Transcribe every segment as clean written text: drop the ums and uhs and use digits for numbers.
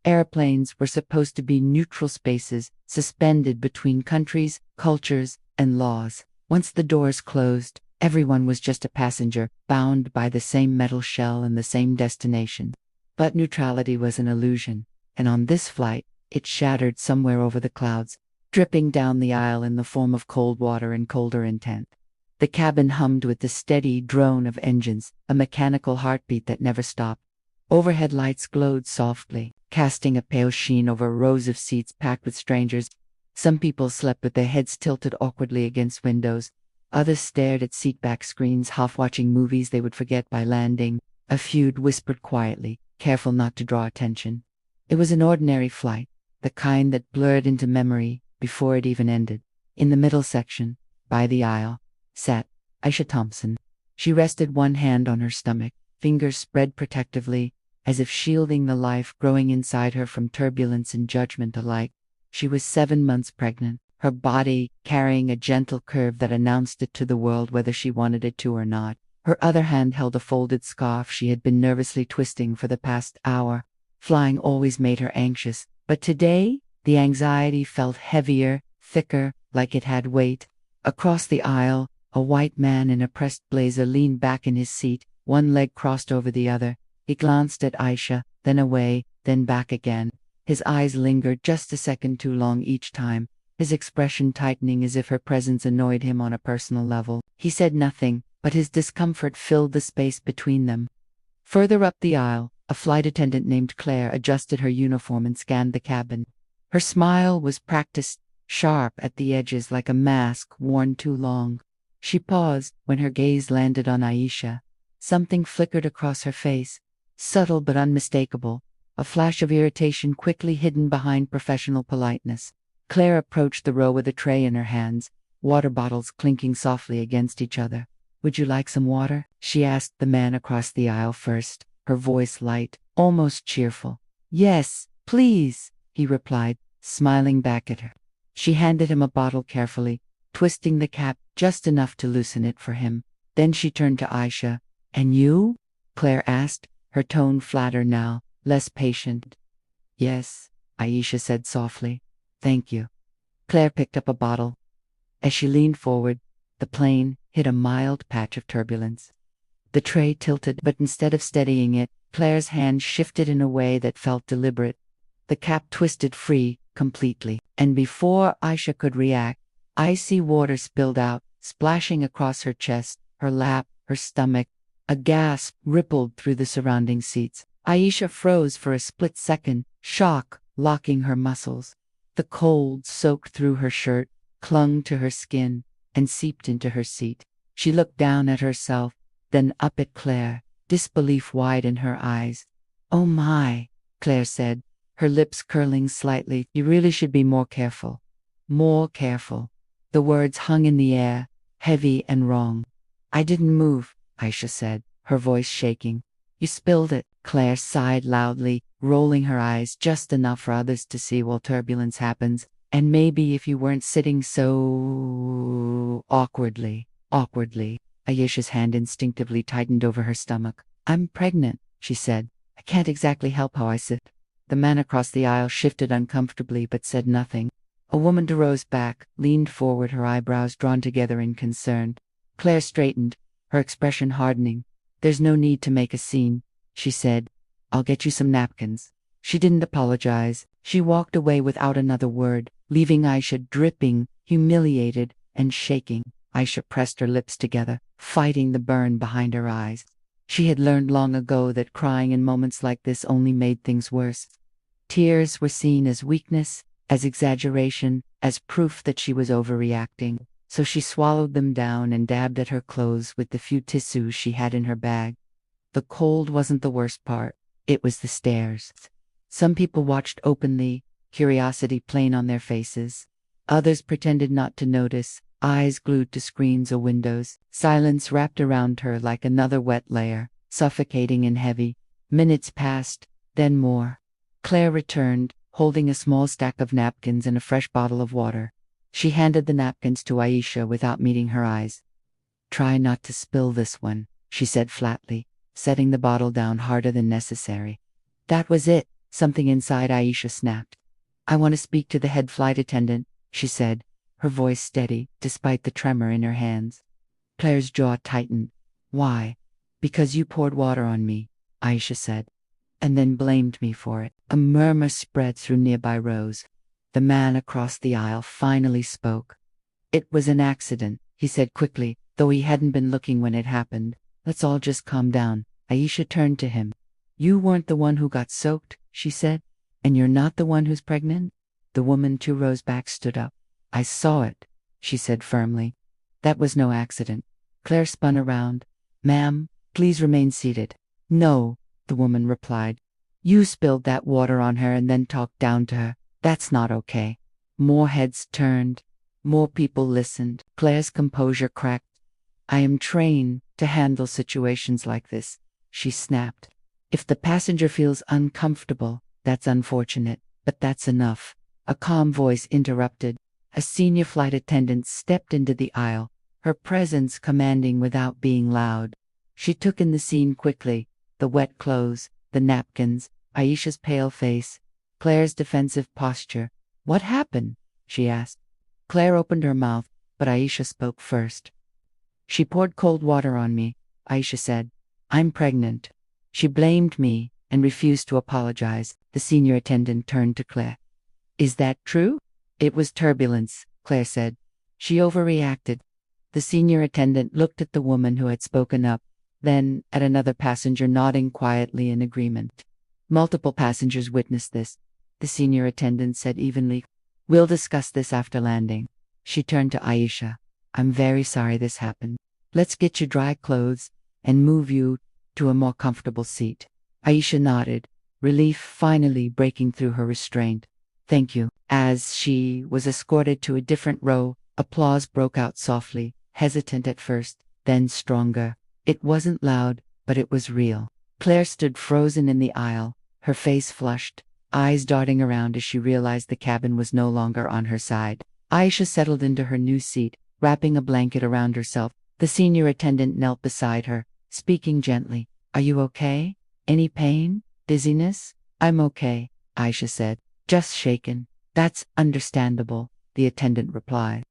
Airplanes were supposed to be neutral spaces, suspended between countries, cultures, and laws. Once the doors closed, everyone was just a passenger, bound by the same metal shell and the same destination. But neutrality was an illusion, and on this flight, it shattered somewhere over the clouds, dripping down the aisle in the form of cold water and colder intent. The cabin hummed with the steady drone of engines, a mechanical heartbeat that never stopped. Overhead lights glowed softly, casting a pale sheen over rows of seats packed with strangers. Some people slept with their heads tilted awkwardly against windows. Others stared at seatback screens, half watching movies they would forget by landing. A few whispered quietly, careful not to draw attention. It was an ordinary flight, the kind that blurred into memory before it even ended. In the middle section, by the aisle, sat Aisha Thompson. She rested one hand on her stomach, fingers spread protectively, as if shielding the life growing inside her from turbulence and judgment alike. She was 7 months pregnant, her body carrying a gentle curve that announced it to the world whether she wanted it to or not. Her other hand held a folded scarf she had been nervously twisting for the past hour. Flying always made her anxious, but today the anxiety felt heavier, thicker, like it had weight. Across the aisle, a white man in a pressed blazer leaned back in his seat, one leg crossed over the other. He glanced at Aisha, then away, then back again. His eyes lingered just a second too long each time, his expression tightening as if her presence annoyed him on a personal level. He said nothing, but his discomfort filled the space between them. Further up the aisle, a flight attendant named Claire adjusted her uniform and scanned the cabin. Her smile was practiced, sharp at the edges like a mask worn too long. She paused when her gaze landed on Aisha. Something flickered across her face, subtle but unmistakable, a flash of irritation quickly hidden behind professional politeness. Claire approached the row with a tray in her hands, water bottles clinking softly against each other. "Would you like some water?" she asked the man across the aisle first, her voice light, almost cheerful. "Yes, please," he replied, smiling back at her. She handed him a bottle carefully, twisting the cap just enough to loosen it for him. Then she turned to Aisha. "And you?" Claire asked, her tone flatter now, less patient. "Yes," Aisha said softly. "Thank you." Claire picked up a bottle. As she leaned forward, the plane hit a mild patch of turbulence. The tray tilted, but instead of steadying it, Claire's hand shifted in a way that felt deliberate. The cap twisted free, completely, and before Aisha could react, icy water spilled out, splashing across her chest, her lap, her stomach. A gasp rippled through the surrounding seats. Aisha froze for a split second, shock locking her muscles. The cold soaked through her shirt, clung to her skin, and seeped into her seat. She looked down at herself, then up at Claire, disbelief wide in her eyes. "Oh my," Claire said, her lips curling slightly. "You really should be more careful." More careful. The words hung in the air, heavy and wrong. "I didn't move," Aisha said, her voice shaking. "You spilled it." Claire sighed loudly, rolling her eyes just enough for others to see while turbulence happens. "And maybe if you weren't sitting so awkwardly. Aisha's hand instinctively tightened over her stomach. "I'm pregnant," she said. "I can't exactly help how I sit." The man across the aisle shifted uncomfortably but said nothing. A woman rose back, leaned forward, her eyebrows drawn together in concern. Claire straightened, her expression hardening. "There's no need to make a scene," she said. "I'll get you some napkins." She didn't apologize. She walked away without another word, leaving Aisha dripping, humiliated, and shaking. Aisha pressed her lips together, fighting the burn behind her eyes. She had learned long ago that crying in moments like this only made things worse. Tears were seen as weakness, as exaggeration, as proof that she was overreacting. So she swallowed them down and dabbed at her clothes with the few tissues she had in her bag. The cold wasn't the worst part. It was the stares. Some people watched openly, curiosity plain on their faces. Others pretended not to notice, eyes glued to screens or windows. Silence wrapped around her like another wet layer, suffocating and heavy. Minutes passed, then more. Claire returned, holding a small stack of napkins and a fresh bottle of water. She handed the napkins to Aisha without meeting her eyes. "Try not to spill this one," she said flatly, setting the bottle down harder than necessary. That was it. Something inside Aisha snapped. I want to speak to the head flight attendant, she said, her voice steady, despite the tremor in her hands. Claire's jaw tightened. Why? Because you poured water on me, Aisha said, and then blamed me for it. A murmur spread through nearby rows. The man across the aisle finally spoke. It was an accident, he said quickly, though he hadn't been looking when it happened. Let's all just calm down. Aisha turned to him. You weren't the one who got soaked, she said, and you're not the one who's pregnant? The woman 2 rows back stood up. I saw it, she said firmly. That was no accident. Claire spun around. Ma'am, please remain seated. No, the woman replied. You spilled that water on her and then talked down to her. That's not okay. More heads turned. More people listened. Claire's composure cracked. I am trained to handle situations like this, she snapped. If the passenger feels uncomfortable, that's unfortunate, but that's enough. A calm voice interrupted. A senior flight attendant stepped into the aisle, her presence commanding without being loud. She took in the scene quickly, the wet clothes, the napkins, Aisha's pale face, Claire's defensive posture. What happened? She asked. Claire opened her mouth, but Aisha spoke first. She poured cold water on me, Aisha said. I'm pregnant. She blamed me and refused to apologize. The senior attendant turned to Claire. Is that true? It was turbulence, Claire said. She overreacted. The senior attendant looked at the woman who had spoken up, then at another passenger nodding quietly in agreement. Multiple passengers witnessed this. The senior attendant said evenly, We'll discuss this after landing. She turned to Aisha. I'm very sorry this happened. Let's get you dry clothes and move you to a more comfortable seat. Aisha nodded, relief finally breaking through her restraint. Thank you. As she was escorted to a different row, applause broke out softly, hesitant at first, then stronger. It wasn't loud, but it was real. Claire stood frozen in the aisle, her face flushed, eyes darting around as she realized the cabin was no longer on her side. Aisha settled into her new seat, wrapping a blanket around herself. The senior attendant knelt beside her, speaking gently. Are you okay? Any pain? Dizziness? I'm okay, Aisha said. Just shaken. That's understandable, the attendant replied.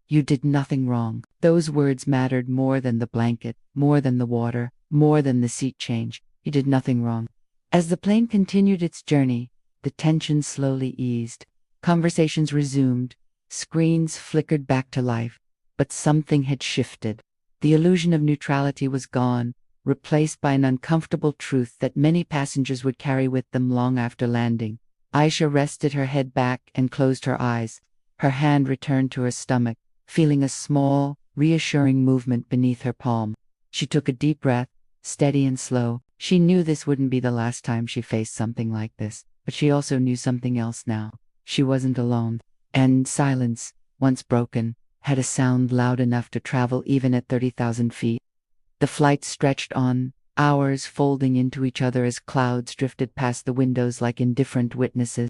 You did nothing wrong. Those words mattered more than the blanket, more than the water, more than the seat change. You did nothing wrong. As the plane continued its journey, the tension slowly eased. Conversations resumed. Screens flickered back to life. But something had shifted. The illusion of neutrality was gone, replaced by an uncomfortable truth that many passengers would carry with them long after landing. Aisha rested her head back and closed her eyes. Her hand returned to her stomach, feeling a small, reassuring movement beneath her palm. She took a deep breath, steady and slow. She knew this wouldn't be the last time she faced something like this, but she also knew something else now. She wasn't alone. And silence, once broken, had a sound loud enough to travel even at 30,000 feet. The flight stretched on, hours folding into each other as clouds drifted past the windows like indifferent witnesses.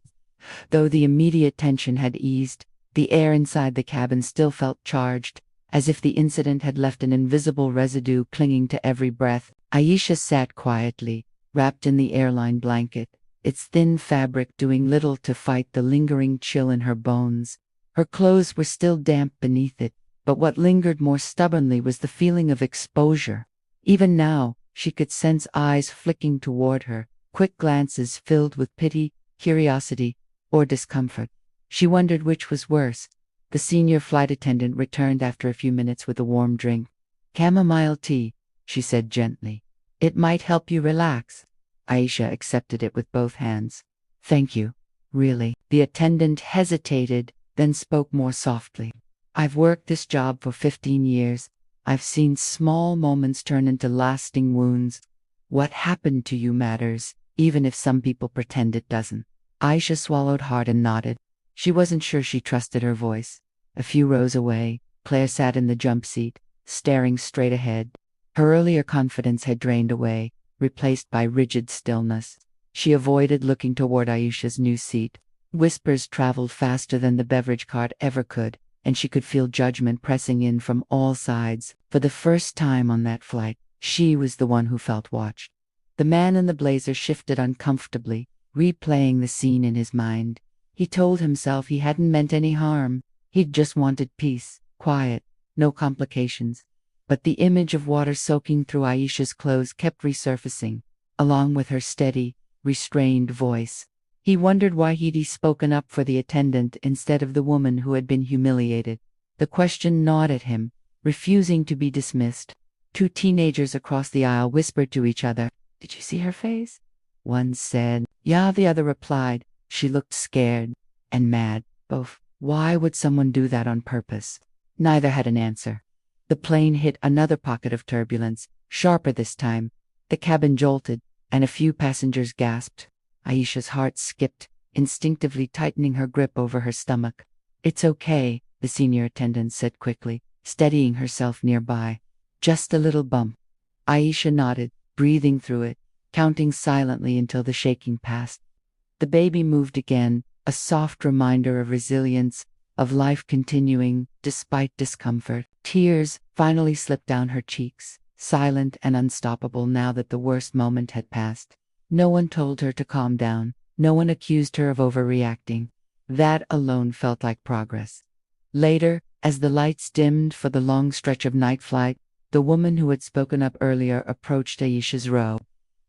Though the immediate tension had eased, the air inside the cabin still felt charged, as if the incident had left an invisible residue clinging to every breath. Aisha sat quietly, wrapped in the airline blanket, its thin fabric doing little to fight the lingering chill in her bones. Her clothes were still damp beneath it, but what lingered more stubbornly was the feeling of exposure. Even now, she could sense eyes flicking toward her, quick glances filled with pity, curiosity, or discomfort. She wondered which was worse. The senior flight attendant returned after a few minutes with a warm drink. Chamomile tea, she said gently. It might help you relax. Aisha accepted it with both hands. Thank you. Really. The attendant hesitated, then spoke more softly. I've worked this job for 15 years. I've seen small moments turn into lasting wounds. What happened to you matters, even if some people pretend it doesn't. Aisha swallowed hard and nodded. She wasn't sure she trusted her voice. A few rows away, Claire sat in the jump seat, staring straight ahead. Her earlier confidence had drained away, replaced by rigid stillness. She avoided looking toward Aisha's new seat. Whispers traveled faster than the beverage cart ever could, and she could feel judgment pressing in from all sides. For the first time on that flight, she was the one who felt watched. The man in the blazer shifted uncomfortably, replaying the scene in his mind. He told himself he hadn't meant any harm. He'd just wanted peace, quiet, no complications. But the image of water soaking through Aisha's clothes kept resurfacing, along with her steady, restrained voice. He wondered why he'd spoken up for the attendant instead of the woman who had been humiliated. The question gnawed at him, refusing to be dismissed. Two teenagers across the aisle whispered to each other, "Did you see her face?" One said, "Yeah," the other replied. She looked scared and mad, both. Why would someone do that on purpose? Neither had an answer. The plane hit another pocket of turbulence, sharper this time. The cabin jolted, and a few passengers gasped. Aisha's heart skipped, instinctively tightening her grip over her stomach. "It's okay," the senior attendant said quickly, steadying herself nearby. "Just a little bump." Aisha nodded, breathing through it, counting silently until the shaking passed. The baby moved again, a soft reminder of resilience, of life continuing despite discomfort. Tears finally slipped down her cheeks, silent and unstoppable now that the worst moment had passed. No one told her to calm down. No one accused her of overreacting. That alone felt like progress. Later, as the lights dimmed for the long stretch of night flight, the woman who had spoken up earlier approached Aisha's row.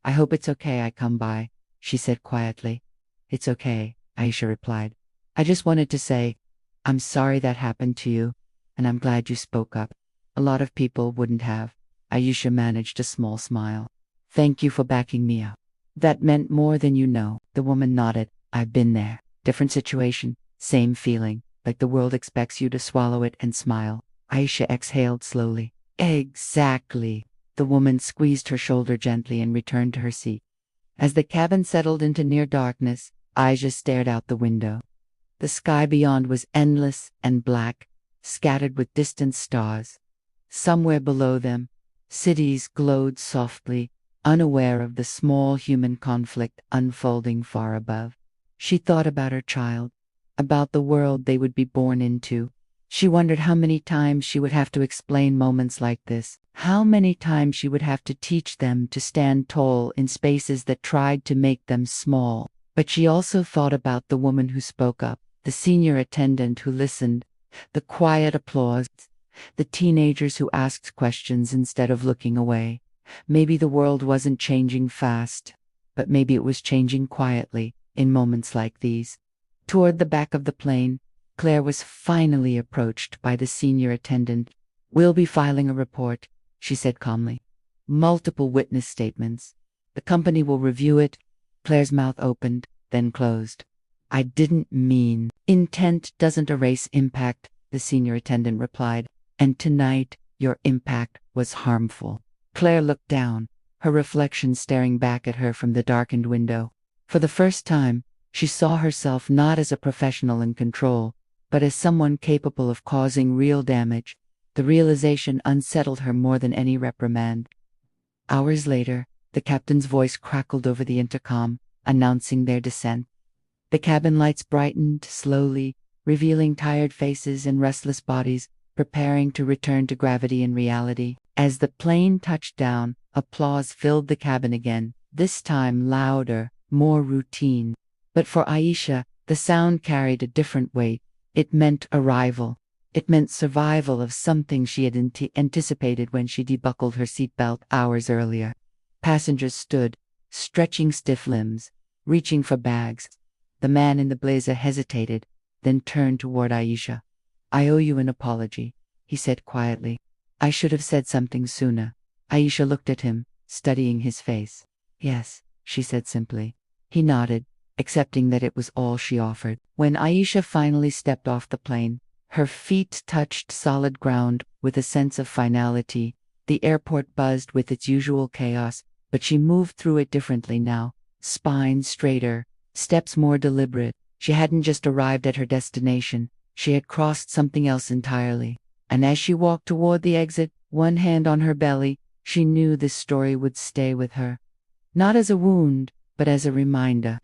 "I hope it's okay I come by," she said quietly. "It's okay," Aisha replied. "I just wanted to say, I'm sorry that happened to you, and I'm glad you spoke up. A lot of people wouldn't have." Aisha managed a small smile. "Thank you for backing me up. That meant more than you know." The woman nodded. "I've been there. Different situation, same feeling, like the world expects you to swallow it and smile." Aisha exhaled slowly. "Exactly." The woman squeezed her shoulder gently and returned to her seat. As the cabin settled into near darkness, Aisha stared out the window. The sky beyond was endless and black, scattered with distant stars. Somewhere below them, cities glowed softly, unaware of the small human conflict unfolding far above. She thought about her child, about the world they would be born into. She wondered how many times she would have to explain moments like this, how many times she would have to teach them to stand tall in spaces that tried to make them small. But she also thought about the woman who spoke up, the senior attendant who listened, the quiet applause, the teenagers who asked questions instead of looking away. Maybe the world wasn't changing fast, but maybe it was changing quietly in moments like these. Toward the back of the plane, Claire was finally approached by the senior attendant. "We'll be filing a report," she said calmly. "Multiple witness statements. The company will review it." Claire's mouth opened, then closed. "I didn't mean." "Intent doesn't erase impact," the senior attendant replied. "And tonight, your impact was harmful." Claire looked down, her reflection staring back at her from the darkened window. For the first time, she saw herself not as a professional in control, but as someone capable of causing real damage. The realization unsettled her more than any reprimand. Hours later, the captain's voice crackled over the intercom, announcing their descent. The cabin lights brightened slowly, revealing tired faces and restless bodies, preparing to return to gravity and reality. As the plane touched down, applause filled the cabin again, this time louder, more routine. But for Aisha, the sound carried a different weight. It meant arrival. It meant survival of something she had anticipated when she debuckled her seatbelt hours earlier. Passengers stood, stretching stiff limbs, reaching for bags. The man in the blazer hesitated, then turned toward Aisha. "I owe you an apology," he said quietly. "I should have said something sooner." Aisha looked at him, studying his face. "Yes," she said simply. He nodded, accepting that it was all she offered. When Aisha finally stepped off the plane, her feet touched solid ground with a sense of finality. The airport buzzed with its usual chaos, but she moved through it differently now, spine straighter, steps more deliberate. She hadn't just arrived at her destination, she had crossed something else entirely. And as she walked toward the exit, one hand on her belly, she knew this story would stay with her. Not as a wound, but as a reminder.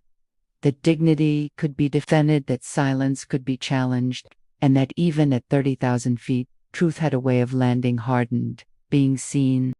That dignity could be defended, that silence could be challenged, and that even at 30,000 feet, truth had a way of landing hardened, being seen,